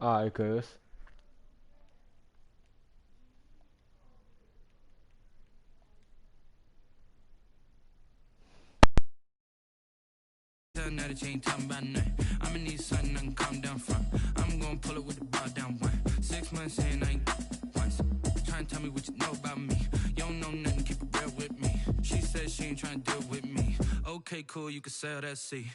Alright, cuz. Another chain talking about nothing. I'ma need something I can calm down from. I'm gonna pull it with the bar down one. 6 months in, I ain't once. Trying to tell me what you know about me. You don't know nothing, keep it real with me. She said she ain't trying to deal with me. Okay, cool, you can sell that seat.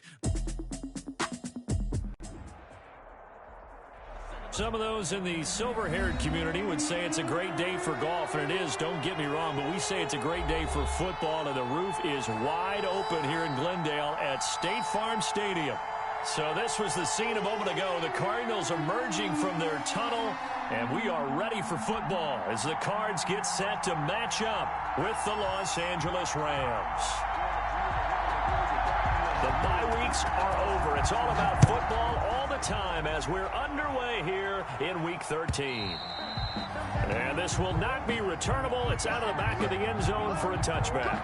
Some of those in the silver-haired community would say it's a great day for golf, and it is, don't get me wrong, but we say it's a great day for football, and the roof is wide open here in Glendale at State Farm Stadium. So this was the scene a moment ago. The Cardinals emerging from their tunnel, and we are ready for football as the Cards get set to match up with the Los Angeles Rams. The bye weeks are over. It's all about football all the time as we're underway here in Week 13. And this will not be returnable. It's out of the back of the end zone for a touchback.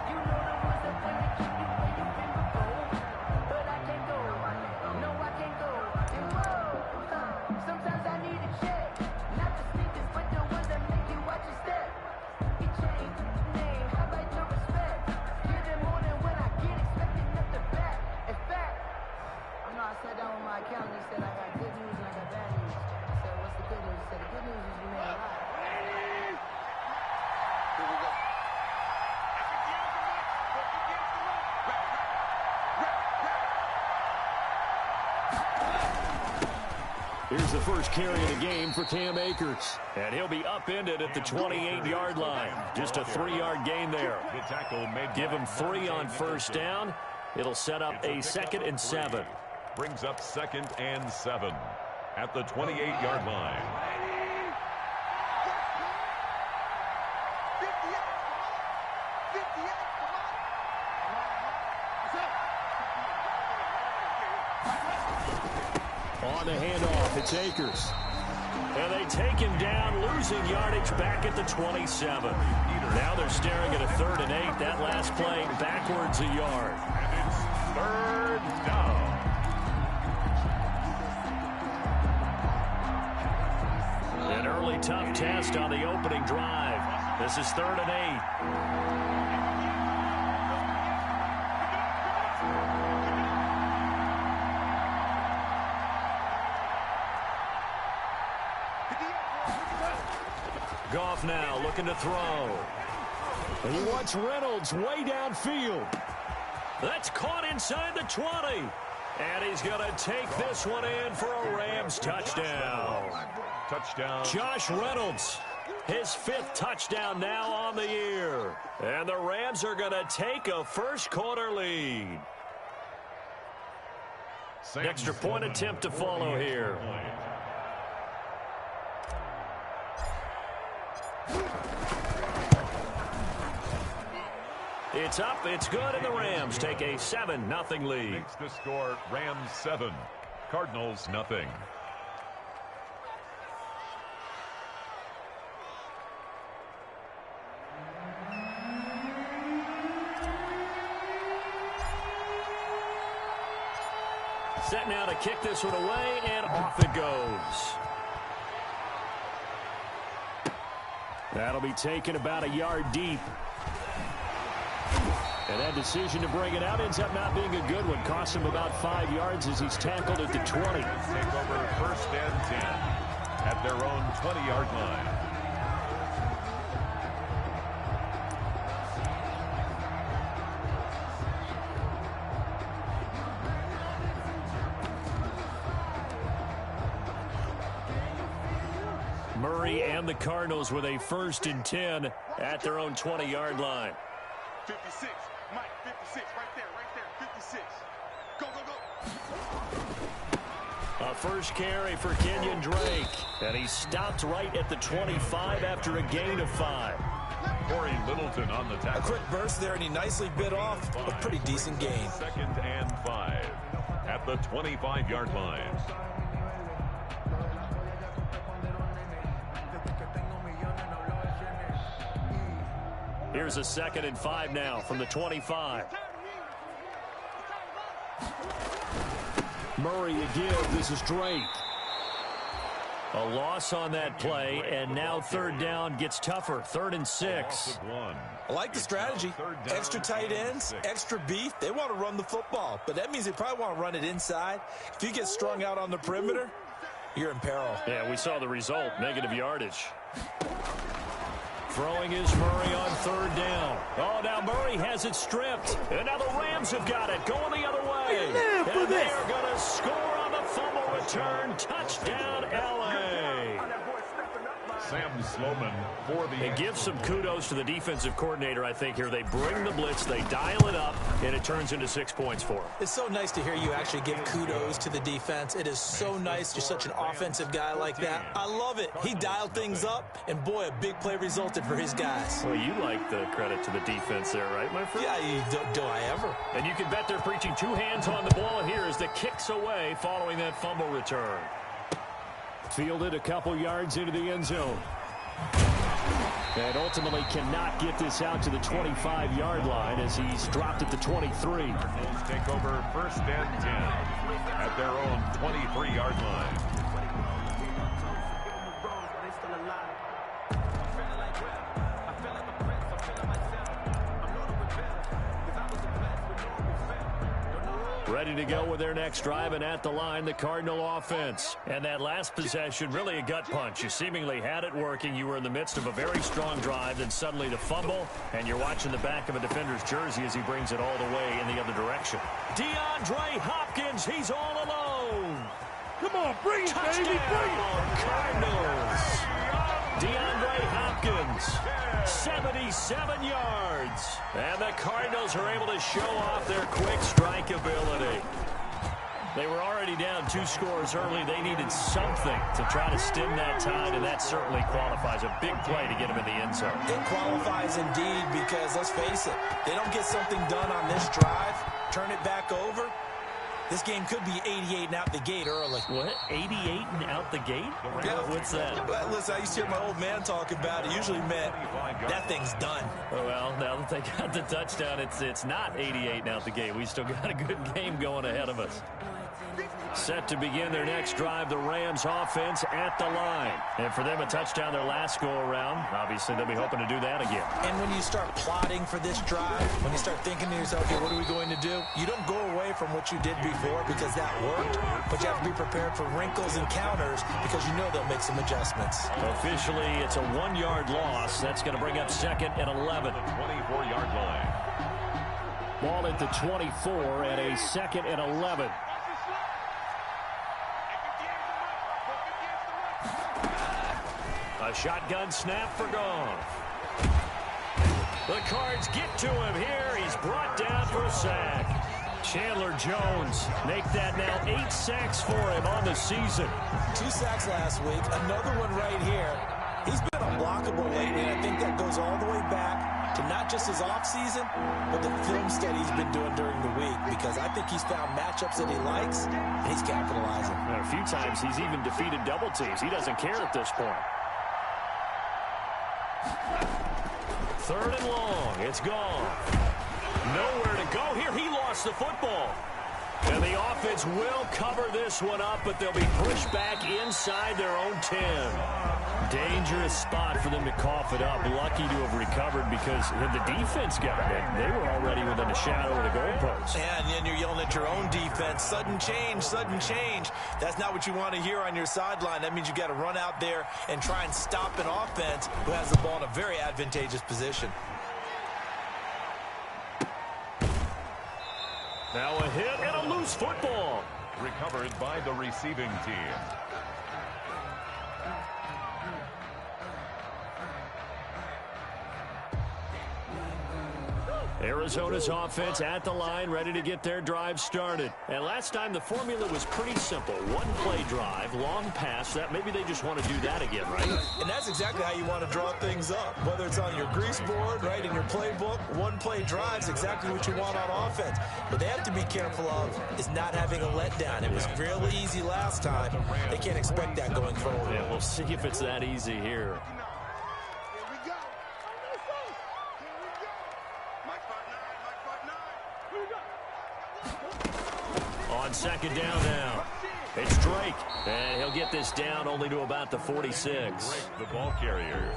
Here's the first carry of the game for Cam Akers. And he'll be upended at the 28-yard line. Just a 3-yard gain there. Give him 3 on first down. It'll set up a 2nd and 7. Brings up 2nd and 7 at the 28-yard line. On the handoff, it's Akers. And they take him down, losing yardage back at the 27. Now they're staring at a 3rd and 8. That last play backwards a yard. And it's 3rd down. An early tough test on the opening drive. This is 3rd and 8. Goff now looking to throw. And he wants Reynolds way downfield. That's caught inside the 20. And he's going to take this one in for a Rams touchdown. Touchdown. Josh Reynolds, his 5th touchdown now on the year. And the Rams are going to take a first-quarter lead. Extra point attempt to follow here. It's up, it's good, and the Rams take a 7-0 lead. Makes the score Rams 7, Cardinals nothing. Set now to kick this one away, and off it goes. That'll be taken about a yard deep. And that decision to bring it out ends up not being a good one. Cost him about 5 yards as he's tackled at the 20. Take over 1st and 10 at their own 20-yard line. Murray and the Cardinals with a 1st and 10 at their own 20-yard line. 56, Mike, 56, right there, 56. Go, go, go. A first carry for Kenyon Drake. And he stopped right at the 25 after a gain of 5. Corey Littleton on the tackle. A quick burst there, and he nicely bit off a pretty decent gain. 2nd and 5 at the 25-yard line. Here's a 2nd and 5 now from the 25. Murray a give. This is Drake. A loss on that play, and now third down gets tougher. 3rd and 6. I like the strategy. Extra tight ends, extra beef. They want to run the football, but that means they probably want to run it inside. If you get strung out on the perimeter, you're in peril. Yeah, we saw the result, negative yardage. Throwing is Murray on 3rd down. Oh, now Murray has it stripped. And now the Rams have got it, going the other way. And they are going to score on the fumble return. Touchdown, L.A. Sam Sloman for the... It gives some kudos to the defensive coordinator, I think, here. They bring the blitz, they dial it up, and it turns into 6 points for them. It's so nice to hear you actually give kudos to the defense. It is so nice. You're such an offensive guy like that. I love it. He dialed things up, and boy, a big play resulted for his guys. Well, you like the credit to the defense there, right, my friend? Yeah, do I ever? And you can bet they're preaching 2 hands on the ball here as the kick's away following that fumble return. Fielded a couple yards into the end zone. And ultimately cannot get this out to the 25-yard line as he's dropped at the 23. Cardinals take over 1st and 10 at their own 23-yard line. Ready to go with their next drive, and at the line, the Cardinal offense. And that last possession, really a gut punch. You seemingly had it working. You were in the midst of a very strong drive, then suddenly the fumble, and you're watching the back of a defender's jersey as he brings it all the way in the other direction. DeAndre Hopkins, he's all alone. Come on, bring it, Touchdown, baby, bring it. Cardinals. DeAndre Hopkins, 77 yards. And the Cardinals are able to show off their quick strike ability. They were already down 2 scores early. They needed something to try to stem that tide, and that certainly qualifies. A big play to get them in the end zone. It qualifies indeed because, let's face it, they don't get something done on this drive, turn it back over, this game could be 88 and out the gate early. What? 88 and out the gate? Yeah. What's that? Well, listen, I used to hear my old man talk about it. Usually meant that thing's done. Well, now that they got the touchdown, it's not 88 and out the gate. We still got a good game going ahead of us. Set to begin their next drive, the Rams offense at the line. And for them, a touchdown their last go-around. Obviously, they'll be hoping to do that again. And when you start plotting for this drive, when you start thinking to yourself, okay, what are we going to do? You don't go away from what you did before because that worked, but you have to be prepared for wrinkles and counters because you know they'll make some adjustments. Officially, it's a 1-yard loss. That's going to bring up 2nd and 11. 24-yard line. Ball at the 24 and a 2nd and 11. A shotgun snap for Goff. The Cards get to him here. He's brought down for a sack. Chandler Jones make that now 8 sacks for him on the season. 2 sacks last week, another one right here. He's been unblockable lately, and I think that goes all the way back to not just his offseason, but the film study he's been doing during the week, because I think he's found matchups that he likes, and he's capitalizing. And a few times he's even defeated double teams. He doesn't care at this point. 3rd and long. It's gone. Nowhere to go here. He lost the football. And the offense will cover this one up, but they'll be pushed back inside their own 10. Dangerous spot for them to cough it up. Lucky to have recovered because the defense got it. They were already within a shadow of the goalpost. And then you're yelling at your own defense. Sudden change, sudden change. That's not what you want to hear on your sideline. That means you got to run out there and try and stop an offense who has the ball in a very advantageous position. Now a hit and a loose football. Recovered by the receiving team. Arizona's offense at the line, ready to get their drive started. And last time the formula was pretty simple. 1-play drive, long pass. That maybe they just want to do that again, right? And that's exactly how you want to draw things up. Whether it's on your grease board, right, in your playbook, 1-play drive's exactly what you want on offense. What they have to be careful of is not having a letdown. It was really easy last time. They can't expect that going forward. Yeah, we'll see if it's that easy here. On 2nd down now. It's Drake, and he'll get this down only to about the 46. Drake, the ball carrier.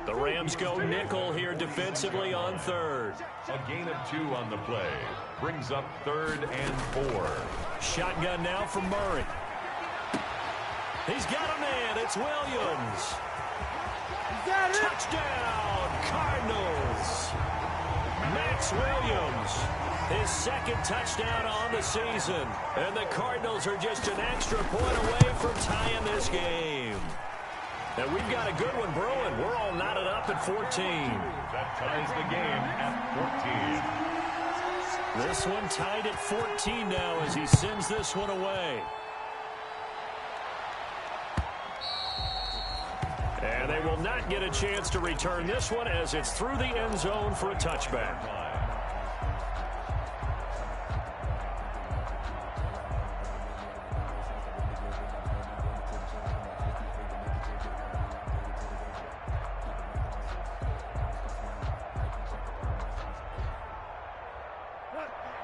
The Rams go nickel here defensively on third. A gain of 2 on the play. Brings up 3rd and 4. Shotgun now from Murray. He's got a man. It's Williams. Touchdown, Cardinals. Max Williams, his 2nd touchdown on the season. And the Cardinals are just an extra point away from tying this game. And we've got a good one brewing. We're all knotted up at 14. That ties the game at 14. This one tied at 14 now as he sends this one away. And they will not get a chance to return this one as it's through the end zone for a touchback.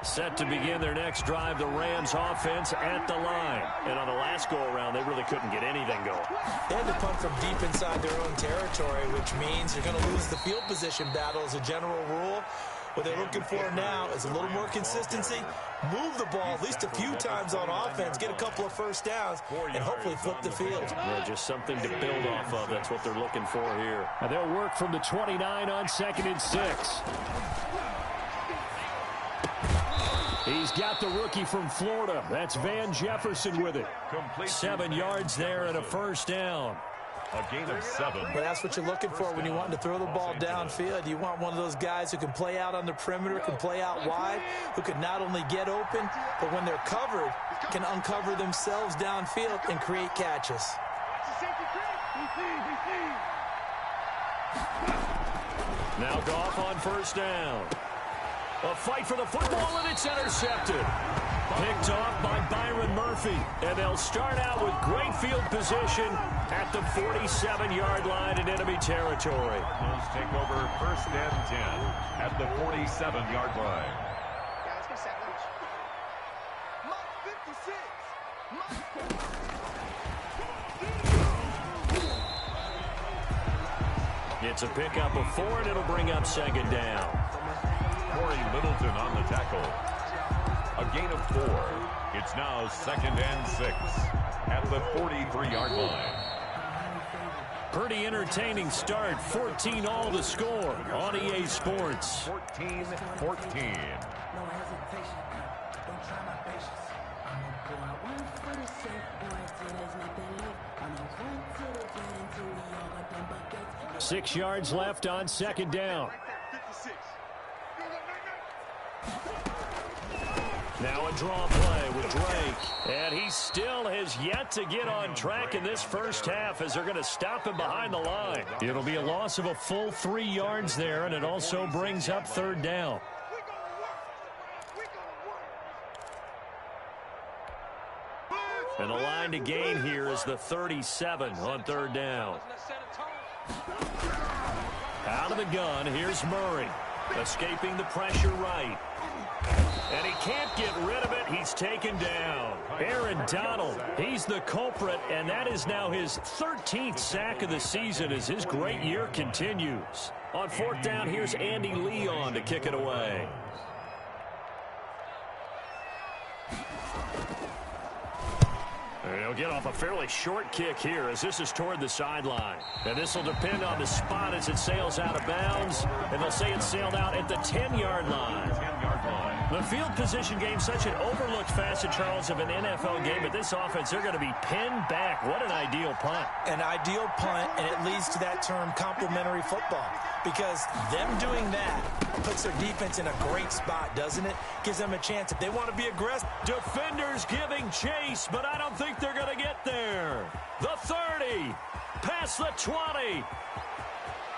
Set to begin their next drive, the Rams offense at the line. And on the last go-around, they really couldn't get anything going. They had to punt from deep inside their own territory, which means you're going to lose the field position battle as a general rule. What they're looking for now is a little more consistency, move the ball at least a few times on offense, get a couple of first downs, and hopefully flip the field. Yeah, just something to build off of. That's what they're looking for here. And they'll work from the 29 on 2nd and 6. He's got the rookie from Florida. That's Van Jefferson with it. 7 yards there and a first down. A gain of 7. But that's what you're looking for when you want to throw the ball downfield. You want one of those guys who can play out on the perimeter, can play out wide, who can not only get open, but when they're covered, can uncover themselves downfield and create catches. Now Goff on first down. A fight for the football, and it's intercepted. Picked off by Byron Murphy. And they'll start out with great field position at the 47-yard line in enemy territory. Cardinals take over 1st and 10 at the 47-yard line. Guys, get salvage. Mark 56. It's a pickup of 4, and it'll bring up 2nd down. Corey Littleton on the tackle. A gain of 4. It's now 2nd and 6 at the 43-yard line. Pretty entertaining start. 14 all to score on EA Sports. 14-14. Six yards left on 2nd down. 56. Now a draw play with Drake. And he still has yet to get on track in this first half as they're going to stop him behind the line. It'll be a loss of a full 3 yards there, and it also brings up 3rd down. And the line to gain here is the 37 on 3rd down. Out of the gun, here's Murray. Escaping the pressure right. And he can't get rid of it. He's taken down. Aaron Donald, he's the culprit, and that is now his 13th sack of the season as his great year continues. On 4th down, here's Andy Leon to kick it away. They'll get off a fairly short kick here as this is toward the sideline. And this will depend on the spot as it sails out of bounds. And they'll say it sailed out at the 10-yard line. 10-yard line. The field position game, such an overlooked facet, Charles, of an NFL game. But this offense, they're going to be pinned back. What an ideal punt. An ideal punt, and it leads to that term complementary football. Because them doing that puts their defense in a great spot, doesn't it? Gives them a chance if they want to be aggressive. Defenders giving chase, but I don't think they're going to get there. The 30, past the 20.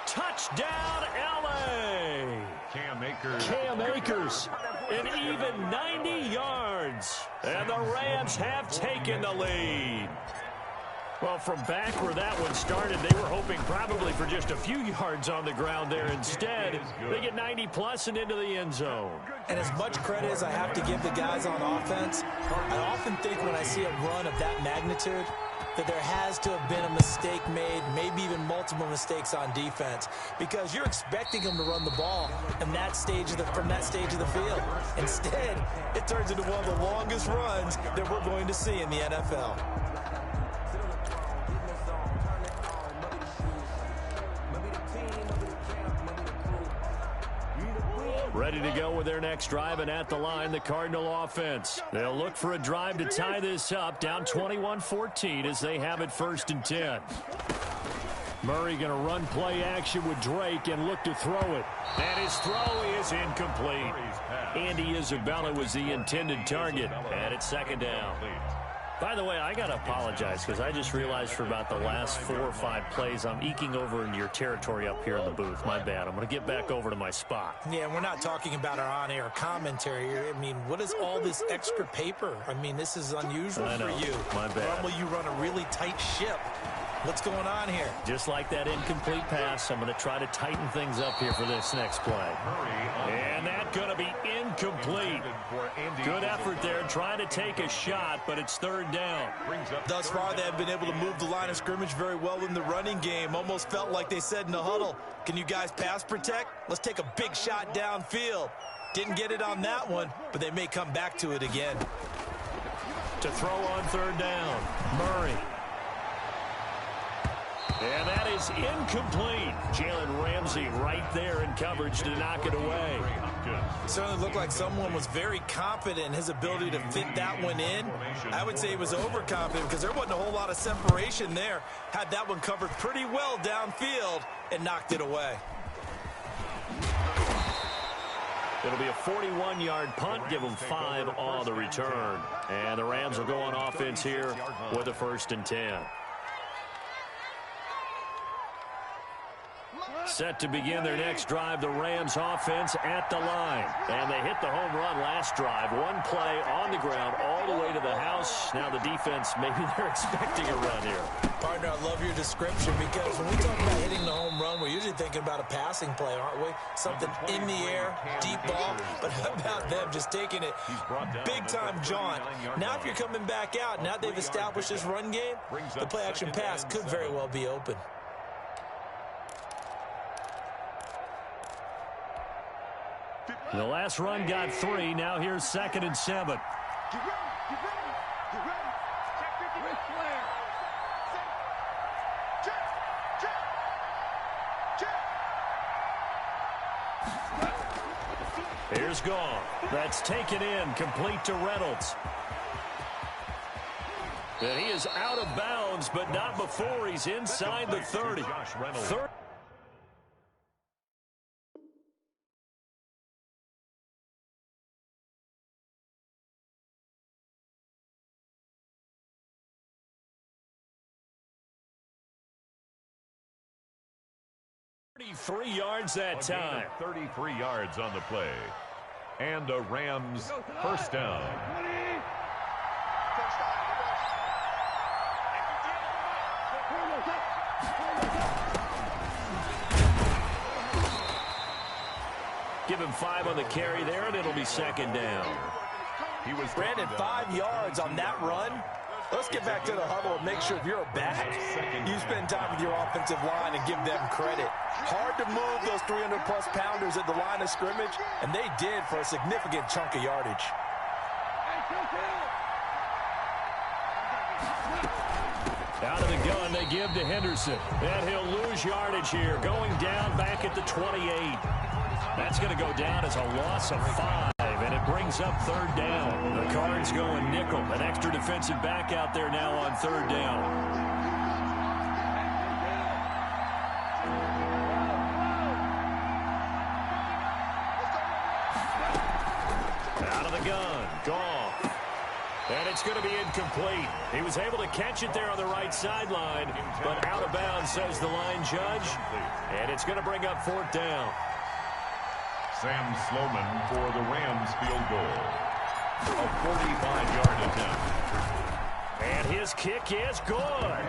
Touchdown, L.A. Cam Akers, an even 90 yards. And the Rams have taken the lead. Well, from back where that one started, they were hoping probably for just a few yards on the ground there. Instead, they get 90-plus and into the end zone. And as much credit as I have to give the guys on offense, I often think when I see a run of that magnitude that there has to have been a mistake made, maybe even multiple mistakes on defense, because you're expecting them to run the ball in that stage of from that stage of the field. Instead, it turns into one of the longest runs that we're going to see in the NFL. Ready to go with their next drive, and at the line, the Cardinal offense. They'll look for a drive to tie this up, down 21-14 as they have it 1st and 10. Murray going to run play action with Drake and look to throw it. And his throw is incomplete. Andy Isabella was the intended target, and it's 2nd down. By the way, I got to apologize because I just realized for about the last 4 or 5 plays, I'm eking over into your territory up here in the booth. My bad. I'm going to get back over to my spot. Yeah, we're not talking about our on-air commentary here. I mean, what is all this extra paper? I mean, this is unusual for you. My bad. Normally you run a really tight ship. What's going on here? Just like that incomplete pass, I'm going to try to tighten things up here for this next play. And that's going to be incomplete. Good effort there, trying to take a shot, but it's 3rd down. Thus far, they have been able to move the line of scrimmage very well in the running game. Almost felt like they said in the huddle, can you guys pass protect? Let's take a big shot downfield. Didn't get it on that one, but they may come back to it again. To throw on 3rd down, Murray. And that is incomplete. Jalen Ramsey right there in coverage to knock it away. It certainly looked like someone was very confident in his ability to fit that one in. I would say he was overconfident because there wasn't a whole lot of separation there. Had that one covered pretty well downfield and knocked it away. It'll be a 41-yard punt, give them 5 on the return. And the Rams will go on offense here with a 1st and 10. Set to begin their next drive, the Rams offense at the line. And they hit the home run last drive. One play on the ground all the way to the house. Now the defense, maybe they're expecting a run here. Partner, I love your description because when we talk about hitting the home run, we're usually thinking about a passing play, aren't we? Something in the air, deep ball. But how about them just taking it big-time jaunt? Now if you're coming back out, now they've established this run game, the play-action pass could very well be open. The last run got 3. Now here's 2nd and 7. Get ready. Get ready. Check. With Flair. Check. Here's Gone. That's taken in, complete to Reynolds. And he is out of bounds, but not before he's inside the 30. 33 yards that time. 33 yards on the play. And a Rams 1st down. Give him 5 on the carry there, and it'll be 2nd down. He was Brandon 5 yards on that run. Let's get back to the huddle and make sure if you're a back, you spend time with your offensive line and give them credit. Hard to move those 300-plus pounders at the line of scrimmage, and they did for a significant chunk of yardage. Out of the gun, they give to Henderson. And he'll lose yardage here, going down back at the 28. That's going to go down as a loss of 5, and it brings up 3rd down. The Cards going nickel. An extra defensive back out there now on 3rd down. Out of the gun. Gone. And it's going to be incomplete. He was able to catch it there on the right sideline, but out of bounds, says the line judge. And it's going to bring up 4th down. Sam Sloman for the Rams field goal. A 45-yard attempt. And his kick is good.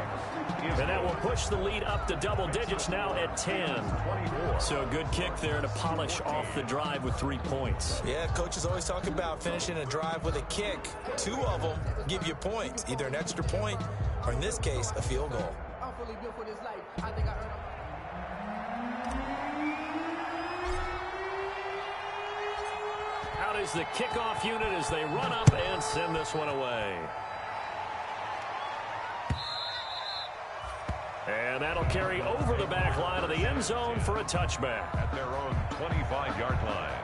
And that will push the lead up to double digits now at 10. So a good kick there to polish off the drive with 3 points. Yeah, coaches always talk about finishing a drive with a kick. 2 of them give you points, either an extra point or, in this case, a field goal. Out is the kickoff unit as they run up and send this one away. And that'll carry over the back line of the end zone for a touchback. At their own 25-yard line.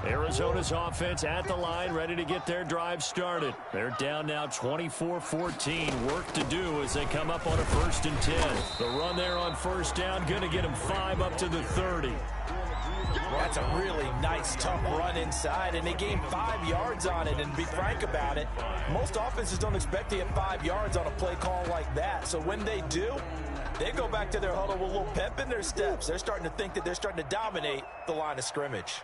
Arizona's offense at the line, ready to get their drive started. They're down now 24-14. Work to do as they come up on a 1st and 10. The run there on 1st down, going to get them 5 up to the 30. That's a really nice, tough run inside, and they gained 5 yards on it. And to be frank about it, most offenses don't expect to get 5 yards on a play call like that. So when they do, they go back to their huddle with a little pep in their steps. They're starting to think that they're starting to dominate the line of scrimmage.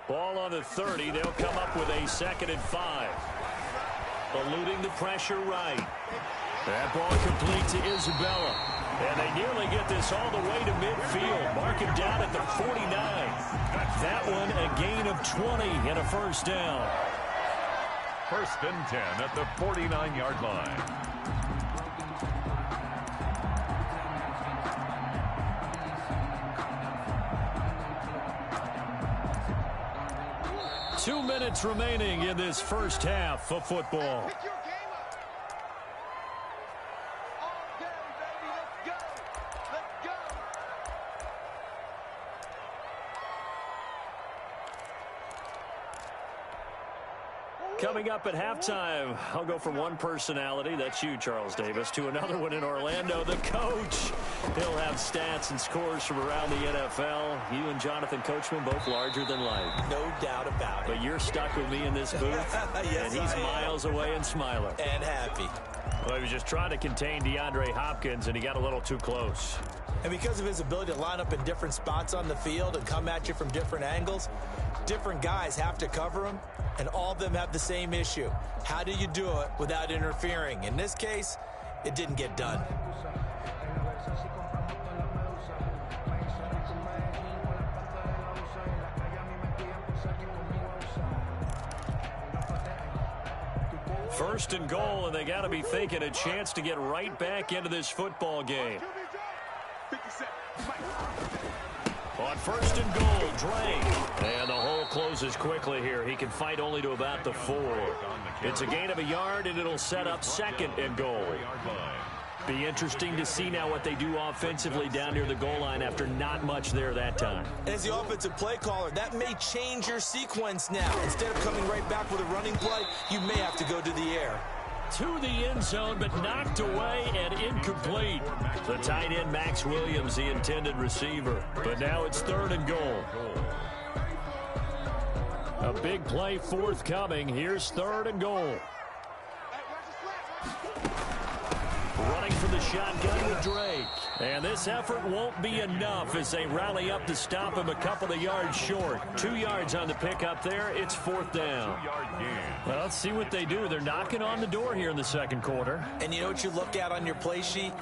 Ball on the 30. They'll come up with a 2nd and 5. Eluding the pressure right. That ball complete to Isabella. And they nearly get this all the way to midfield. Mark him down at the 49. That one a gain of 20 and a 1st down. 1st and 10 at the 49-yard line. Two minutes remaining in this first half of football. Pick your game up. All day, baby. Let's go. Let's go. Coming up at halftime, I'll go from one personality, that's you, Charles Davis, to another one in Orlando, the coach. He'll have stats and scores from around the NFL. You and Jonathan Coachman, both larger than life. No doubt about it. But you're stuck with me in this booth, Yes, and he's I am. miles away and smiling. And happy. Well, he was just trying to contain DeAndre Hopkins, and he got a little too close. And because of his ability to line up in different spots on the field and come at you from different angles, different guys have to cover him, and all of them have the same issue. How do you do it without interfering? In this case, it didn't get done. First and goal, and they got to be thinking a chance to get right back into this football game. On 1st and goal, Drake. And the hole closes quickly here. He can fight only to about the 4. It's a gain of a yard, and it'll set up 2nd and goal. Be interesting to see now what they do offensively down near the goal line after not much there that time. As the offensive play caller, that may change your sequence now. Instead of coming right back with a running play, you may have to go to the air. To the end zone, but knocked away and incomplete. The tight end, Max Williams, the intended receiver. But now it's 3rd and goal. A big play forthcoming. Here's 3rd and goal. Running for the shotgun with Drake. And this effort won't be enough as they rally up to stop him a couple of yards short. 2 yards on the pickup there. It's 4th down. Well, let's see what they do. They're knocking on the door here in the 2nd quarter. And you know what you look at on your play sheet?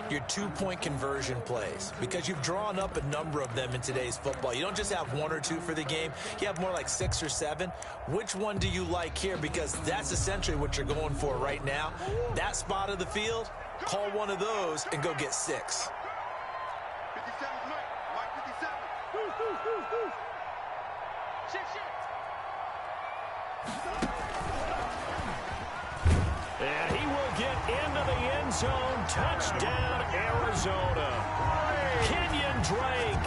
Your 2-point conversion plays, because you've drawn up a number of them in today's football. You don't just have 1 or 2 for the game. You have more like 6 or 7. Which one do you like here? Because that's essentially what you're going for right now. That spot of the field, call one of those and go get 6. 57's Mike. Mike 57. Shift. And he will get into the end zone. Touchdown, Arizona. Kenyon Drake,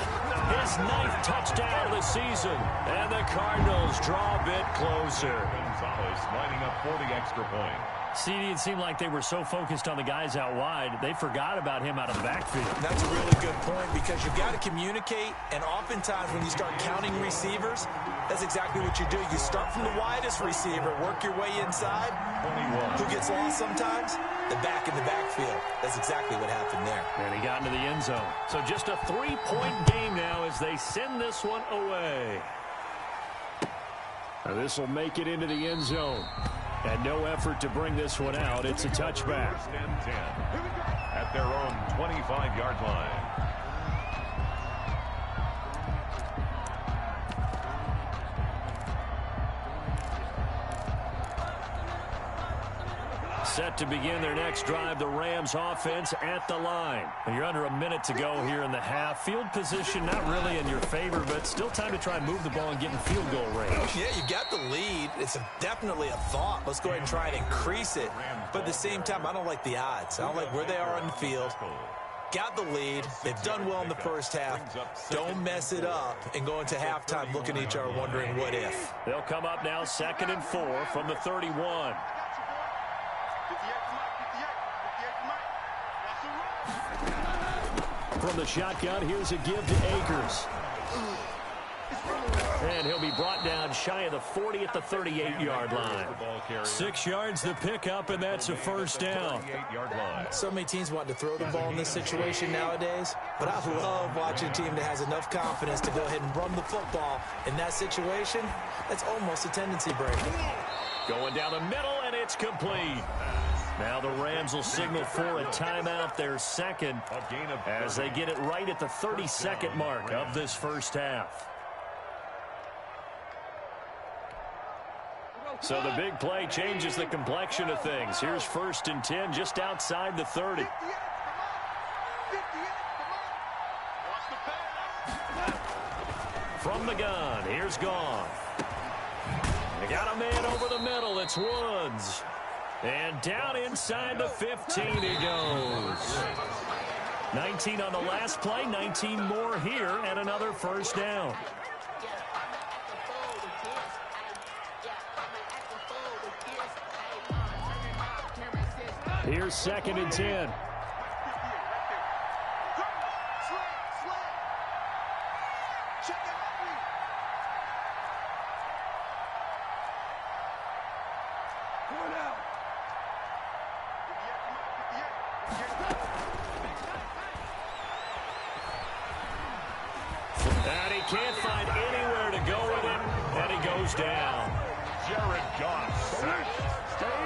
his 9th touchdown of the season. And the Cardinals draw a bit closer. Gonzalez lining up for the extra point. CD, it seemed like they were so focused on the guys out wide, they forgot about him out of the backfield. That's a really good point, because you've got to communicate, and oftentimes when you start counting receivers, that's exactly what you do. You start from the widest receiver, work your way inside. 21. Who gets lost sometimes? the back in the backfield. That's exactly what happened there. And he got into the end zone. So just a 3-point game now as they send this one away. Now this will make it into the end zone. And no effort to bring this one out. It's a touchback. First and 10 at their own 25-yard line. Set to begin their next drive, the Rams offense at the line. And you're under a minute to go here in the half. Field position not really in your favor, but still time to try and move the ball and get in field goal range. Yeah, you got the lead. It's definitely a thought. Let's go ahead and try and increase it. But at the same time, I don't like the odds. I don't like where they are on the field. Got the lead. They've done well in the first half. Don't mess it up and go into halftime looking at each other wondering what if. They'll come up now 2nd and 4 from the 31. From the shotgun, here's a give to Akers. And he'll be brought down shy of the 40 at the 38-yard line. 6 yards to pick up, and that's a first down. So many teams want to throw the ball in this situation nowadays, but I love watching a team that has enough confidence to go ahead and run the football. In that situation, that's almost a tendency breaker. Going down the middle, and it's complete. Now the Rams will signal for a timeout, their second, as they get it right at the 32nd mark of this first half. So the big play changes the complexion of things. Here's 1st and 10 just outside the 30. From the gun, here's Gone. They got a man over the middle. It's Woods. And down inside the 15 he goes. 19 on the last play, 19 more here, and another first down. Here's 2nd and 10. And he can't find anywhere to go with it, and he goes down. Jared Goff sacked.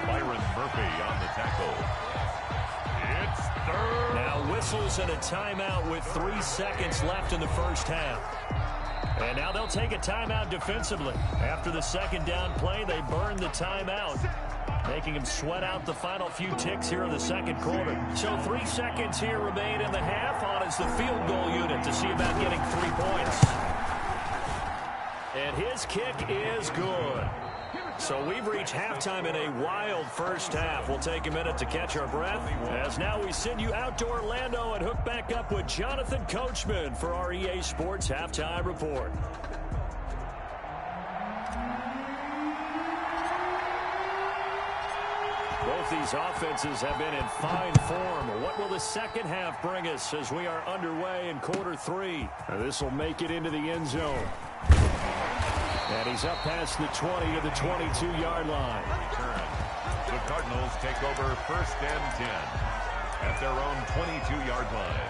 Byron Murphy on the tackle. It's 3rd. Now whistles and a timeout with 3 seconds left in the first half. And now they'll take a timeout defensively. After the 2nd down play, they burn the timeout, making him sweat out the final few ticks here in the 2nd quarter. So 3 seconds here remain in the half. On is the field goal unit to see about getting 3 points. And his kick is good. So we've reached halftime in a wild first half. We'll take a minute to catch our breath, as now we send you out to Orlando and hook back up with Jonathan Coachman for our EA Sports Halftime Report. Both these offenses have been in fine form. What will the second half bring us as we are underway in quarter 3? This will make it into the end zone. And he's up past the 20 to the 22-yard line. The Cardinals take over 1st and 10 at their own 22-yard line.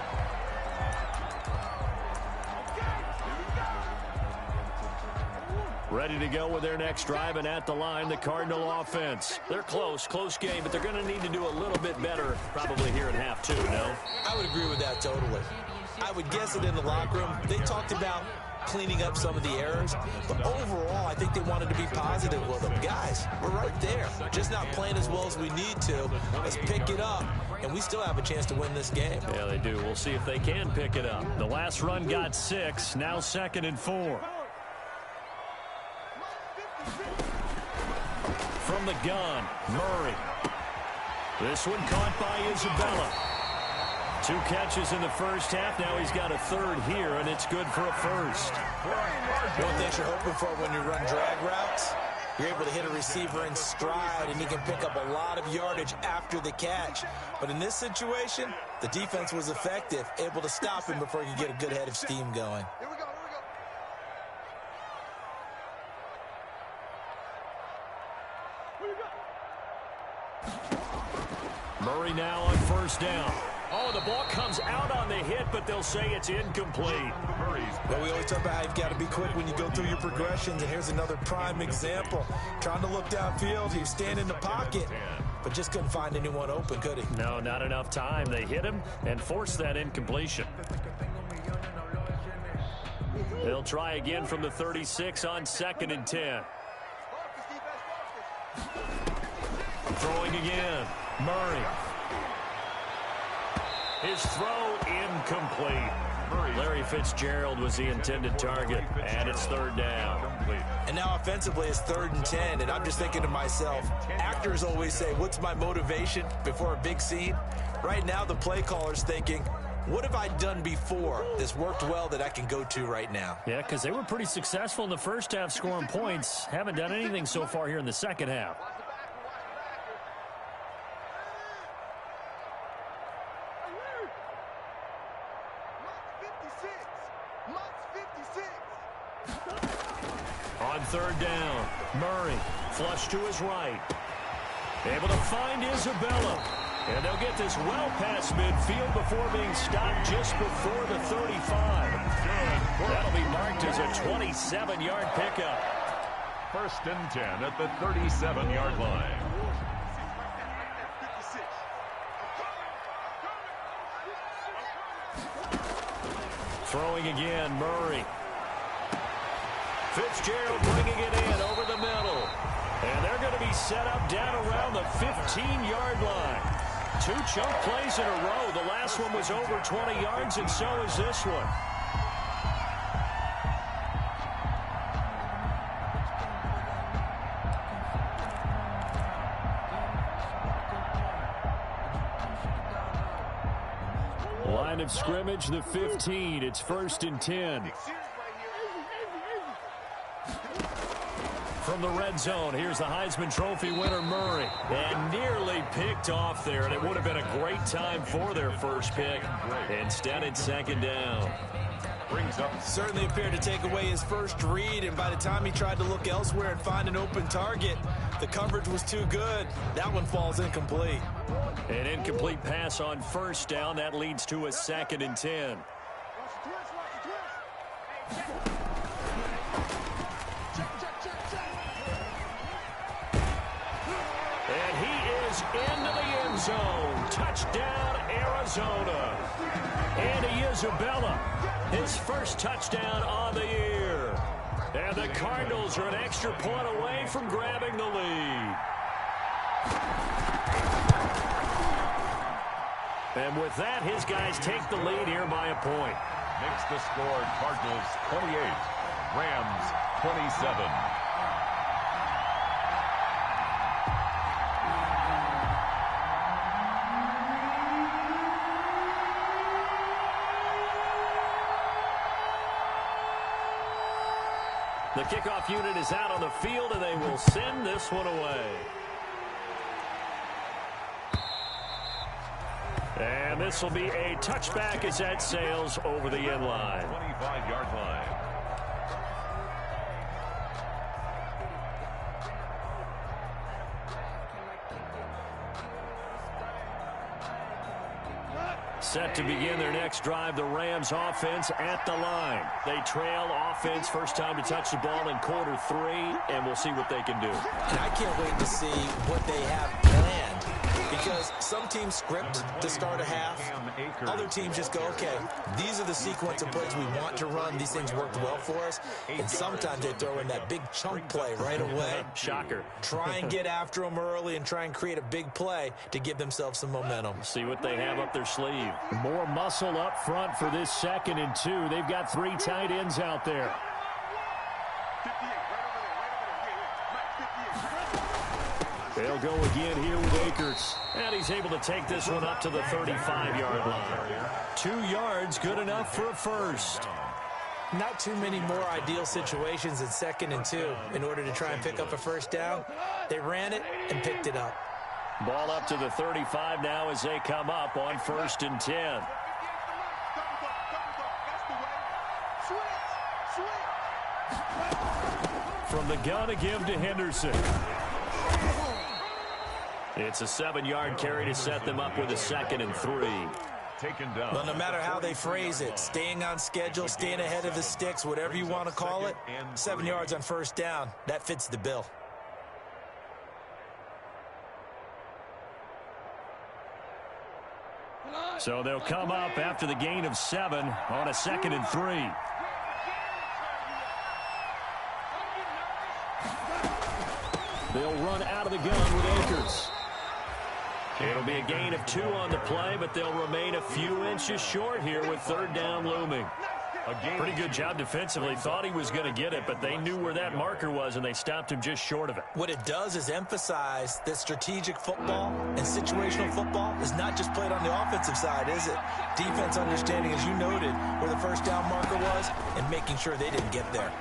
Ready to go with their next drive, and at the line, the Cardinal offense. They're close game, but they're going to need to do a little bit better probably here in half 2, no? I would agree with that totally. I would guess it in the locker room. They talked about cleaning up some of the errors, but overall, I think they wanted to be positive with them. Guys, we're right there. Just not playing as well as we need to. Let's pick it up, and we still have a chance to win this game. Yeah, they do. We'll see if they can pick it up. The last run got 6, now 2nd and 4. From the gun, Murray. This one caught by Isabella. 2 catches in the first half. Now he's got a 3rd here, and it's good for a first. One thing you're hoping for when you run drag routes, you're able to hit a receiver in stride, and he can pick up a lot of yardage after the catch. But in this situation, the defense was effective, able to stop him before he could get a good head of steam going. Murray now on first down. Oh, the ball comes out on the hit, but they'll say it's incomplete. Well, we always talk about how you've got to be quick when you go through your progressions, and here's another prime example. Trying to look downfield, he was standing in the pocket, but just couldn't find anyone open, could he? No, not enough time. They hit him and forced that incompletion. They'll try again from the 36 on 2nd and 10. Throwing again. Murray. His throw incomplete. Larry Fitzgerald was the intended target, and it's 3rd down. And now offensively it's 3rd and 10, and I'm just thinking to myself, actors always say, what's my motivation before a big scene? Right now the play caller's thinking, what have I done before that's worked well that I can go to right now? Yeah, because they were pretty successful in the first half scoring points. Haven't done anything so far here in the second half. On 3rd down, Murray flush to his right. Able to find Isabella. And they'll get this well past midfield before being stopped just before the 35. That'll be marked as a 27-yard pickup. 1st and 10 at the 37-yard line. Throwing again, Murray. Fitzgerald bringing it in over the middle. And they're going to be set up down around the 15-yard line. 2 chunk plays in a row. The last one was over 20 yards, and so is this one. Line of scrimmage, the 15. It's 1st and 10. From the red zone, here's the Heisman Trophy winner, Murray. And nearly picked off there, and it would have been a great time for their first pick. Instead, it's 2nd down. Brings up. Certainly appeared to take away his first read, and by the time he tried to look elsewhere and find an open target, the coverage was too good. That one falls incomplete. An incomplete pass on 1st down. That leads to a 2nd and 10. And he is into the end zone. Touchdown, Arizona. Andy Isabella, his first touchdown on the year. And the Cardinals are an extra point away from grabbing the lead. And with that, his guys take the lead here by a point. Makes the score Cardinals 28, Rams 27. The kickoff unit is out on the field, and they will send this one away. And this will be a touchback as that sails over the end line. 25-yard line. Set to begin their next drive, the Rams offense at the line. They trail offense, first time to touch the ball in quarter 3, and we'll see what they can do. And I can't wait to see what they have planned, because some teams script to start a half. Other teams just go, okay, these are the sequence of plays we want to run. These things worked well for us. And sometimes they throw in that big chunk play right away. Shocker. Try and get after them early and try and create a big play to give themselves some momentum. See what they have up their sleeve. More muscle up front for this 2nd and 2. They've got 3 tight ends out there. They'll go again here with Akers. And he's able to take this one up to the 35-yard line. 2 yards, good enough for a first. Not too many more ideal situations in 2nd and 2 in order to try and pick up a first down. They ran it and picked it up. Ball up to the 35 now as they come up on 1st and 10. From the gun to give to Henderson. It's a 7-yard carry to set them up with a 2nd and 3. Taken down. Well, no matter how they phrase it, staying on schedule, staying ahead of the sticks, whatever you want to call it, 7 yards on first down, that fits the bill. So they'll come up after the gain of 7 on a 2nd and 3. They'll run out of the gun with Akers. It'll be a gain of 2 on the play, but they'll remain a few inches short here with 3rd down looming. Pretty good job defensively. Thought he was going to get it, but they knew where that marker was, and they stopped him just short of it. What it does is emphasize that strategic football and situational football is not just played on the offensive side, is it? Defense understanding, as you noted, where the first down marker was and making sure they didn't get there.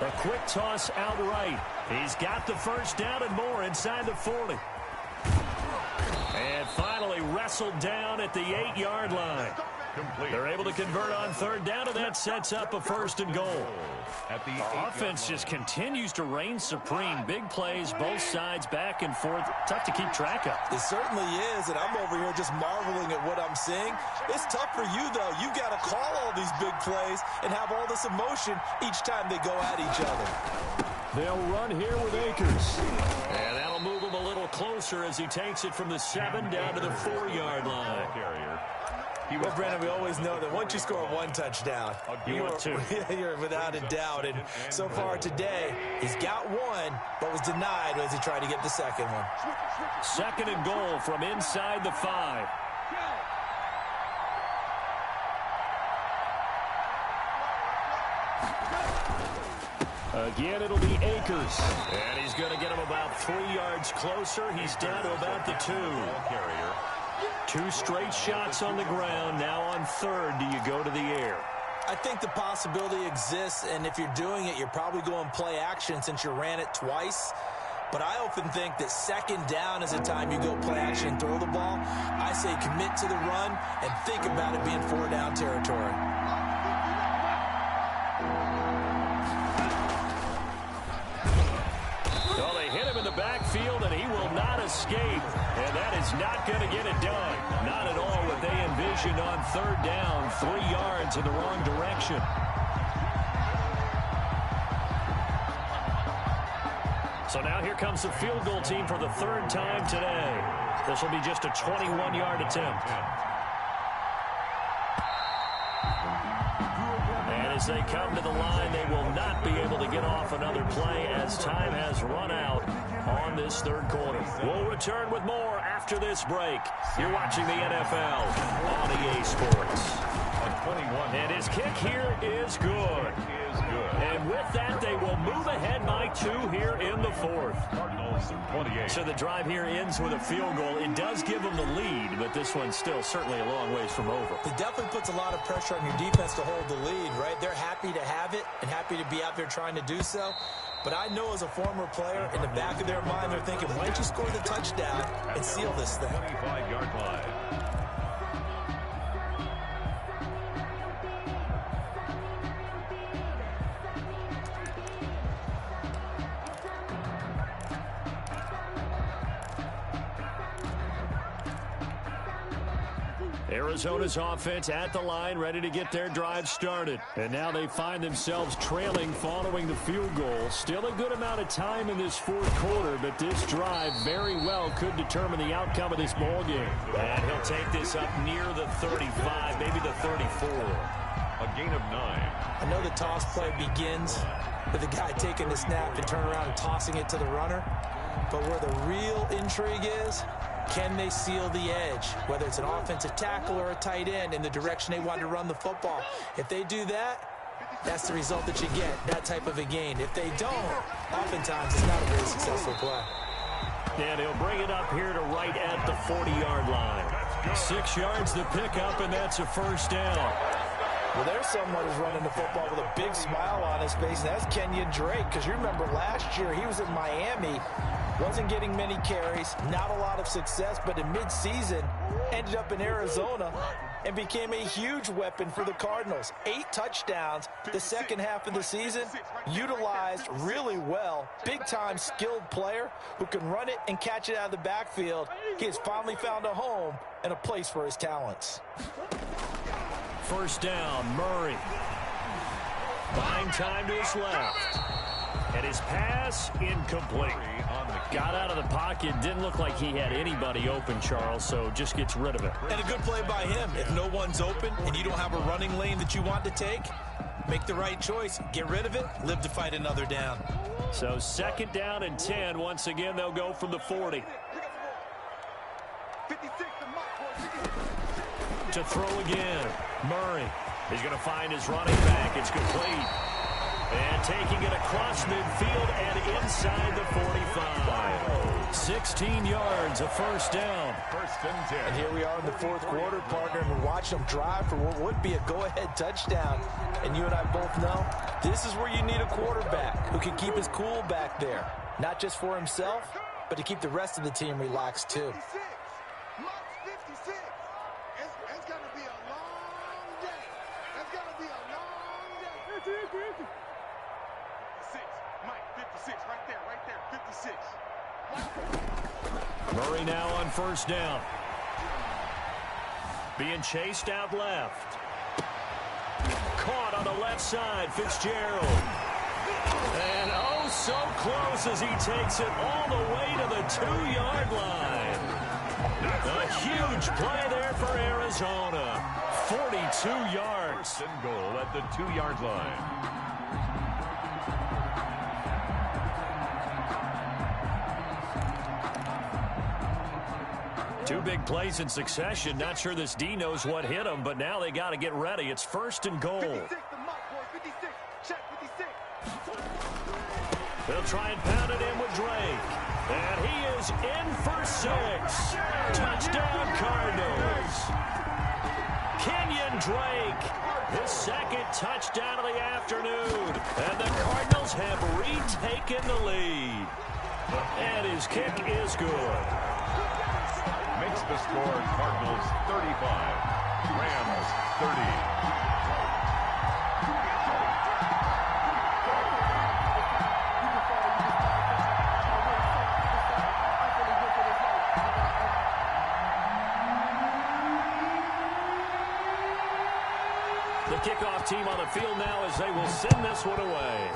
A quick toss out right. He's got the first down and more inside the 40. And finally wrestled down at the 8-yard line. They're able to convert on 3rd down, and that sets up a 1st and goal. The offense just continues to reign supreme. Big plays, both sides, back and forth. Tough to keep track of. It certainly is, and I'm over here just marveling at what I'm seeing. It's tough for you, though. You got to call all these big plays and have all this emotion each time they go at each other. They'll run here with Akers. And that'll move him a little closer as he takes it from the 7 down to the 4-yard line. Well, Brandon, we always know that once you score 1 touchdown, you're without a doubt. And so far today, he's got 1, but was denied as he tried to get the 2nd one. 2nd and goal from inside the 5. Again, it'll be Akers. And he's going to get him about 3 yards closer. He's down to about the 2. 2 straight shots on the ground. Now on 3rd, do you go to the air? I think the possibility exists, and if you're doing it, you're probably going play action since you ran it twice. But I often think that 2nd down is the time you go play action and throw the ball. I say commit to the run and think about it being 4-down territory. Well, they hit him in the backfield, and he will not escape. And that is not going to get it done. Not at all what they envisioned on 3rd down. 3 yards in the wrong direction. So now here comes the field goal team for the 3rd time today. This will be just a 21-yard attempt. And as they come to the line, they will not be able to get off another play as time has run out on this 3rd quarter. We'll return with more after this break. You're watching the NFL on EA Sports. And his kick here is good. And with that, they will move ahead by 2 here in the 4th. So the drive here ends with a field goal. It does give them the lead, but this one's still certainly a long ways from over. It definitely puts a lot of pressure on your defense to hold the lead, right? They're happy to have it and happy to be out there trying to do so. But I know as a former player, in the back of their mind, they're thinking, why don't you score the touchdown and seal this thing? 25-yard line. Arizona's offense at the line, ready to get their drive started. And now they find themselves trailing following the field goal. Still a good amount of time in this 4th quarter, but this drive very well could determine the outcome of this ball game. And he'll take this up near the 35, maybe the 34. A gain of 9. I know the toss play begins with the guy taking the snap and turning around and tossing it to the runner. But where the real intrigue is, can they seal the edge, whether it's an offensive tackle or a tight end, in the direction they want to run the football? If they do that, that's the result that you get, that type of a gain. If they don't, oftentimes it's not a very successful play. And he'll bring it up here to right at the 40-yard line. 6 yards the pickup, and that's a 1st down. Well, there's someone who's running the football with a big smile on his face, and that's Kenyon Drake, because you remember last year he was in Miami Wasn't getting many carries, not a lot of success, but in mid-season, ended up in Arizona and became a huge weapon for the Cardinals. 8 touchdowns the second half of the season, utilized really well. Big-time skilled player who can run it and catch it out of the backfield. He has finally found a home and a place for his talents. First down, Murray. Buying time to his left. And his pass incomplete. Got out of the pocket. Didn't look like he had anybody open, Charles, so just gets rid of it. And a good play by him. If no one's open and you don't have a running lane that you want to take, make the right choice. Get rid of it. Live to fight another down. So second down and 10. Once again, they'll go from the 40. To throw again. Murray. He's going to find his running back. It's complete. And taking it across midfield and inside the 45. 16 yards, a first down. First and 10. And here we are in the fourth quarter, partner, and we're watching them drive for what would be a go-ahead touchdown. And you and I both know this is where you need a quarterback who can keep his cool back there. Not just for himself, but to keep the rest of the team relaxed too. Murray now on first down. Being chased out left. Caught on the left side, Fitzgerald. And oh, so close as he takes it all the way to the 2-yard line. A huge play there for Arizona. 42 yards. First and goal at the 2-yard line. Two big plays in succession. Not sure this D knows what hit him, but now they got to get ready. It's first and goal. 56, the mark, boy. 56. Check 56. They'll try and pound it in with Drake. And he is in for 6. Touchdown, Cardinals. Kenyon Drake, his second touchdown of the afternoon. And the Cardinals have retaken the lead. And his kick is good. Makes the score Cardinals 35, Rams 30. The kickoff team on the field now as they will send this one away.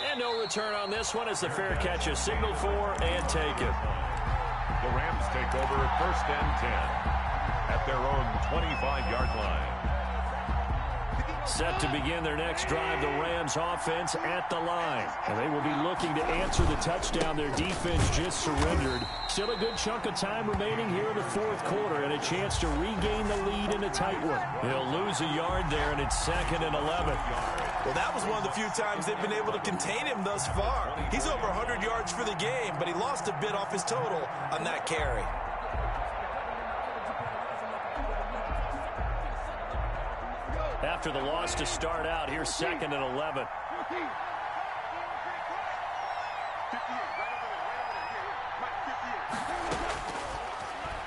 And no return on this one as the fair catch is signaled for and taken. The Rams take over first and 10 at their own 25-yard line. Set to begin their next drive, the Rams offense at the line. And they will be looking to answer the touchdown their defense just surrendered. Still a good chunk of time remaining here in the fourth quarter and a chance to regain the lead in a tight one. He'll lose a yard there, and it's second and 11. Well, that was one of the few times they've been able to contain him thus far. He's over 100 yards for the game, but he lost a bit off his total on that carry. After the loss to start out, here's second and 11.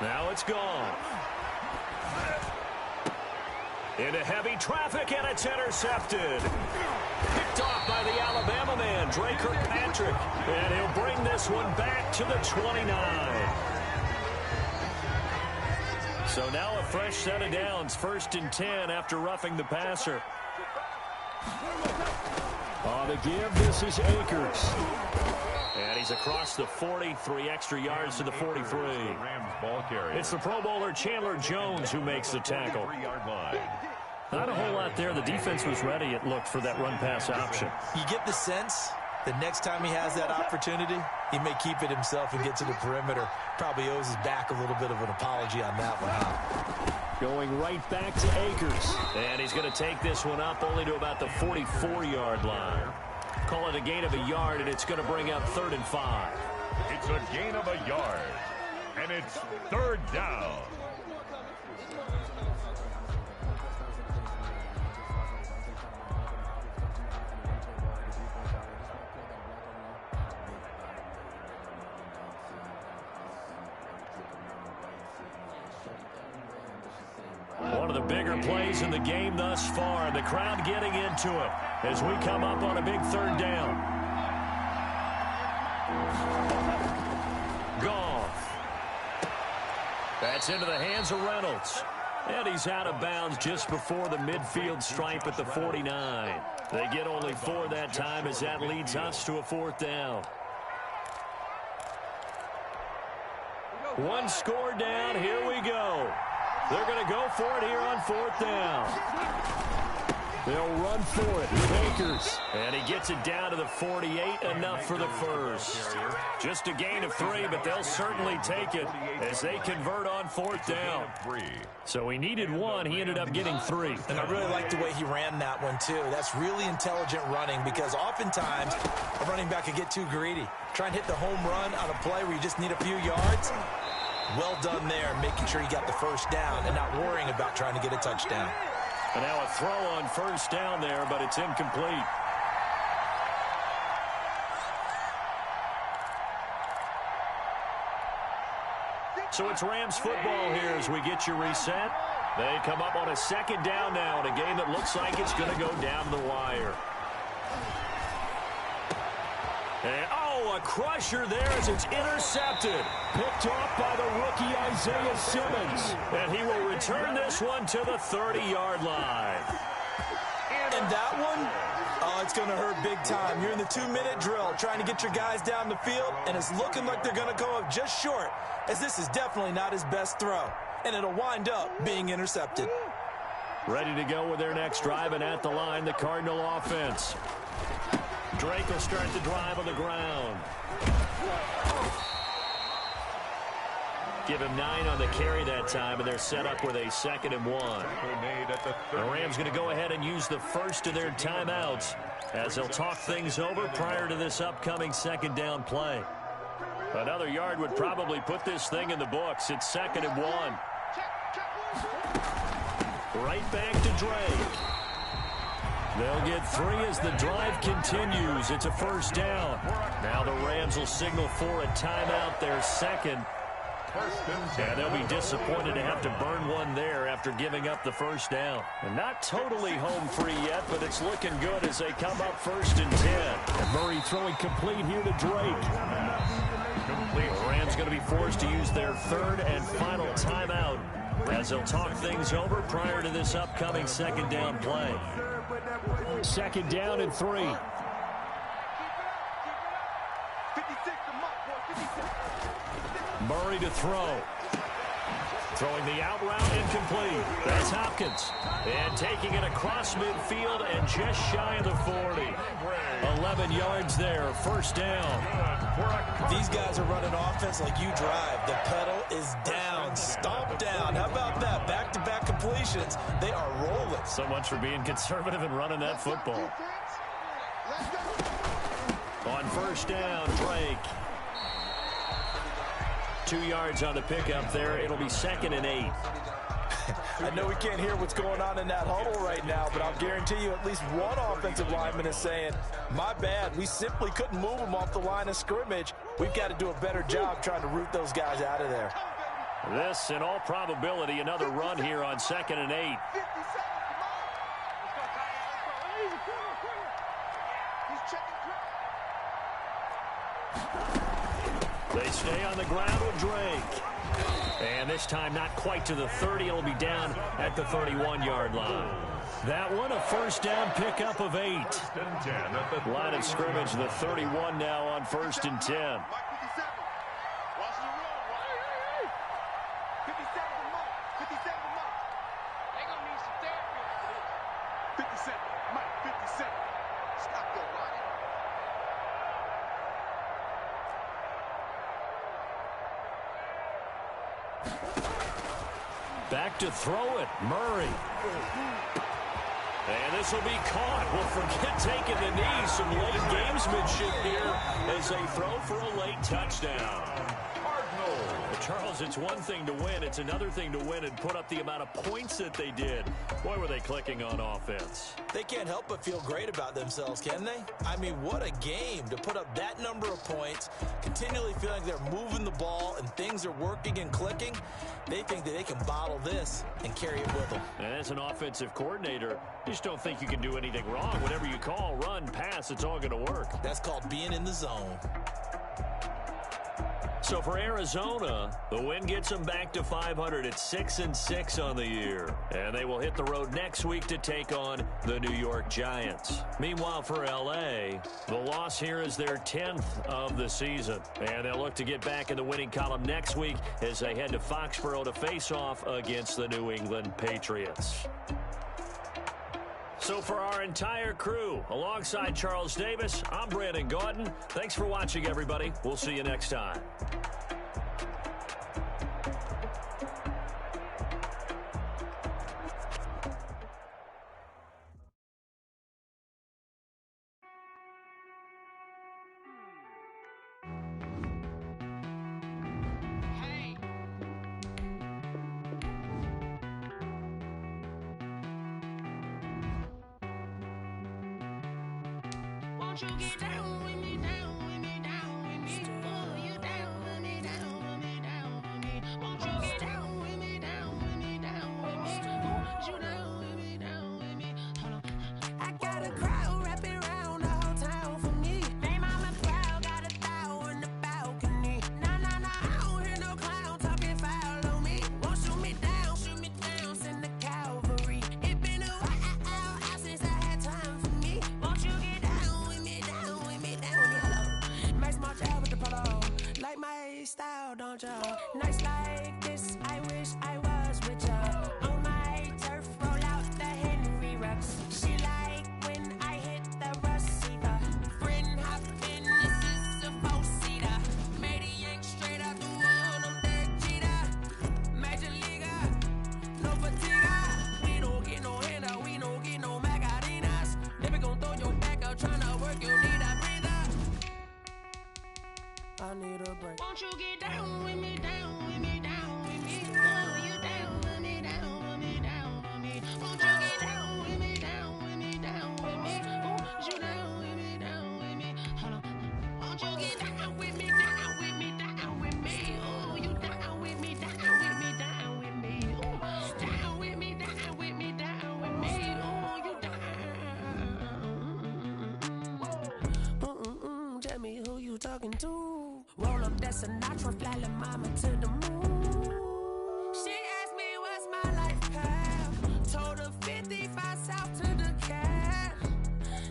Now it's gone. Into heavy traffic, and it's intercepted. Picked off by the Alabama man, Drake Kirkpatrick. And he'll bring this one back to the 29. So now a fresh set of downs, first and 10 after roughing the passer. On the give, this is Akers. And he's across the 40, 3 extra yards to the 43. Rams ball carrier. It's the Pro Bowler Chandler Jones who makes the tackle. 3-yard line. Not a whole lot there. The defense was ready, it looked, for that run-pass option. You get the sense the next time he has that opportunity, he may keep it himself and get to the perimeter. Probably owes his back a little bit of an apology on that one, huh? Going right back to Akers. And he's going to take this one up only to about the 44-yard line. Call it a gain of a yard, and it's going to bring up 3rd and 5. It's a gain of a yard, and it's 3rd down. one of the bigger plays in the game thus far, and the crowd getting into it as we come up on a big third down. Goff. That's into the hands of Reynolds. And he's out of bounds just before the midfield stripe at the 49. They get only 4 that time as that leads us to a 4th down. One score down. Here we go. They're going to go for it here on 4th down. They'll run for it. Bakers. And he gets it down to the 48. Enough for the first. Just a gain of 3, but they'll certainly take it as they convert on 4th down. So he needed 1. He ended up getting 3. And I really like the way he ran that one, too. That's really intelligent running because oftentimes a running back could get too greedy. Try and hit the home run on a play where you just need a few yards. Well done there, making sure you got the first down and not worrying about trying to get a touchdown. And now a throw on 1st down there, but it's incomplete. So it's Rams football here as we get you reset. They come up on a 2nd down now in a game that looks like it's going to go down the wire. And, a crusher there as it's intercepted. Picked off by the rookie Isaiah Simmons. And he will return this one to the 30-yard line. And that one, it's going to hurt big time. You're in the 2-minute drill trying to get your guys down the field, and it's looking like they're going to go up just short, as this is definitely not his best throw. And it'll wind up being intercepted. Ready to go with their next drive, and at the line, the Cardinal offense. Drake will start the drive on the ground. Give him 9 on the carry that time, and they're set up with a 2nd and 1. The Rams going to go ahead and use the first of their timeouts as they'll talk things over prior to this upcoming 2nd down play. Another yard would probably put this thing in the books. It's 2nd and 1. Right back to Drake. They'll get 3 as the drive continues. It's a 1st down. Now the Rams will signal for a timeout, their 2nd. And they'll be disappointed to have to burn one there after giving up the 1st down. And not totally home free yet, but it's looking good as they come up 1st and 10. And Murray throwing complete here to Drake. Complete. The Rams going to be forced to use their 3rd and final timeout as they'll talk things over prior to this upcoming 2nd down play. 2nd down and 3. Murray to throw. Throwing the out route incomplete. That's Hopkins. And taking it across midfield and just shy of the 40. 11 yards there. 1st down. These guys are running offense like you drive. The pedal is down. Stomp down. How about that? Back-to-back completions. They are rolling. So much for being conservative and running that football. On 1st down, Drake. 2 yards on the pickup there. It'll be 2nd and 8. I know we can't hear what's going on in that huddle right now, but I'll guarantee you at least one offensive lineman is saying, my bad, we simply couldn't move them off the line of scrimmage. We've got to do a better job trying to root those guys out of there. This, in all probability, another run here on 2nd and 8. They stay on the ground with Drake. And this time not quite to the 30. It'll be down at the 31-yard line. That one, a 1st down pickup of 8. Line of scrimmage, the 31 now on 1st and 10. Back to throw it, Murray. And this will be caught. Well, forget taking the knee. Some late gamesmanship here as they throw for a late touchdown. The Charles, it's one thing to win. It's another thing to win and put up the amount of points that they did. Boy, were they clicking on offense. They can't help but feel great about themselves, can they? I mean, what a game to put up that number of points, continually feeling they're moving the ball and things are working and clicking. They think that they can bottle this and carry it with them. And as an offensive coordinator, you just don't think you can do anything wrong. Whatever you call, run, pass, it's all going to work. That's called being in the zone. So for Arizona, the win gets them back to 500 at 6-6 on the year. And they will hit the road next week to take on the New York Giants. Meanwhile, for L.A., the loss here is their 10th of the season. And they'll look to get back in the winning column next week as they head to Foxborough to face off against the New England Patriots. So for our entire crew, alongside Charles Davis, I'm Brandon Gaudin. Thanks for watching, everybody. We'll see you next time. Won't you get down with me, down with me, down with me? Oh, you down with me, down with me, down with me. Won't you get down with me, down with me, down with me? Oh, you down with me, down with me? Hold on. I got a crowd wrapping around the whole town for me. They mama proud, got a thou in the balcony. Nah, nah, nah, I don't hear no clown talking foul on me. Won't shoot me down, send the cavalry. It been a while since I had time for me. Won't you get down with me, down with me, down with me? Hello. Max March out with the polo. Like my style, don't y'all? Nights like this, I wish I was with y'all. On my turf, roll out the Henry Rux. She like when I hit the receiver. Friend hop in, this is a four-seater. Made a yank straight out the wood, I'm Derek Jeter. Major leaguer, no fatiga. We don't get no handout, we don't get no Macarinas. Never gon' throw your back out, tryna work, you need a breather. I need a break. Won't you get down with me, down with me, down with me? Oh, you down with me, down with me, down with me? Won't you get down with me, down with me, down with me? Oh, you down with me, down with me? Hold on. Won't you get down with me, down with me, down with me? Oh, you down with me, down with me, down with me? Oh, down with me, down with me, down with me? Oh, you down. Tell me who you talking to. Roll up that Sinatra, fly la mama to the moon. She asked me what's my life path. Told her 55 south to the cat.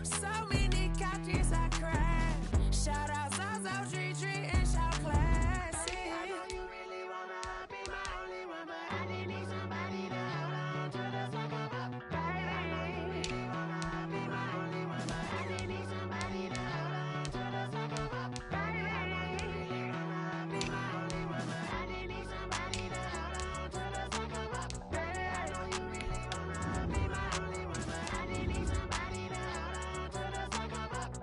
So many couches I cried. Shout out South Street and shout classy. I know you really wanna be my only one, but I didn't need somebody to hold on to the sucker up. Baby, I know you really wanna be my only one, but I didn't need somebody to hold on to the sucker up. Baby, I know you really wanna be my only one, but I didn't need somebody to hold on to the sucker up. Baby, I know you really wanna be my only one, but I didn't need somebody to hold on to the sucker up.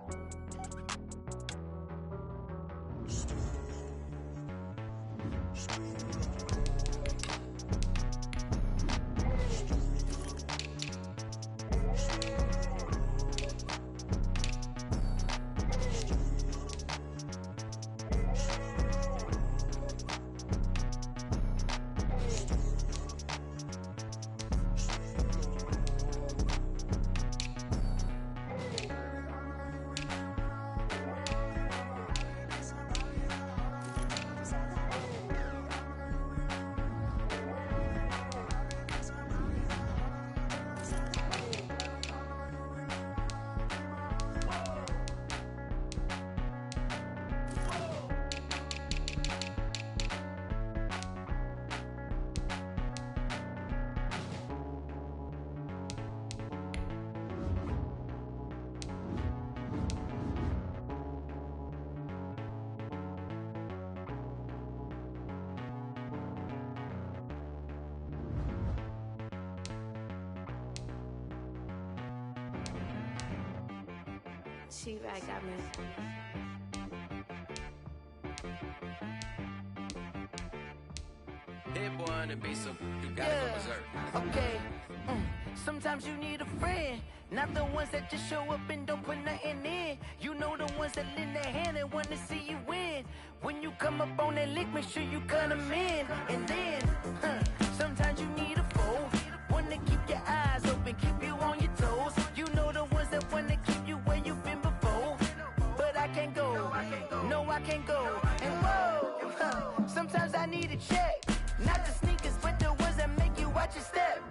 T-Rag got me. That boy on the beat, so you gotta go berserk. Okay. Sometimes you need a friend, not the ones that just show up and don't put nothing in. You know the ones that lend their hand and want to see you win. When you come up on that lick, make sure you cut them in. And then, sometimes you need a foe, one to keep your eyes open, keep you on your toes. You know the ones that want to keep you where you've been before. But I can't go, no I can't go. And whoa, sometimes I need a check, not the sneakers, but the ones that make you watch your step.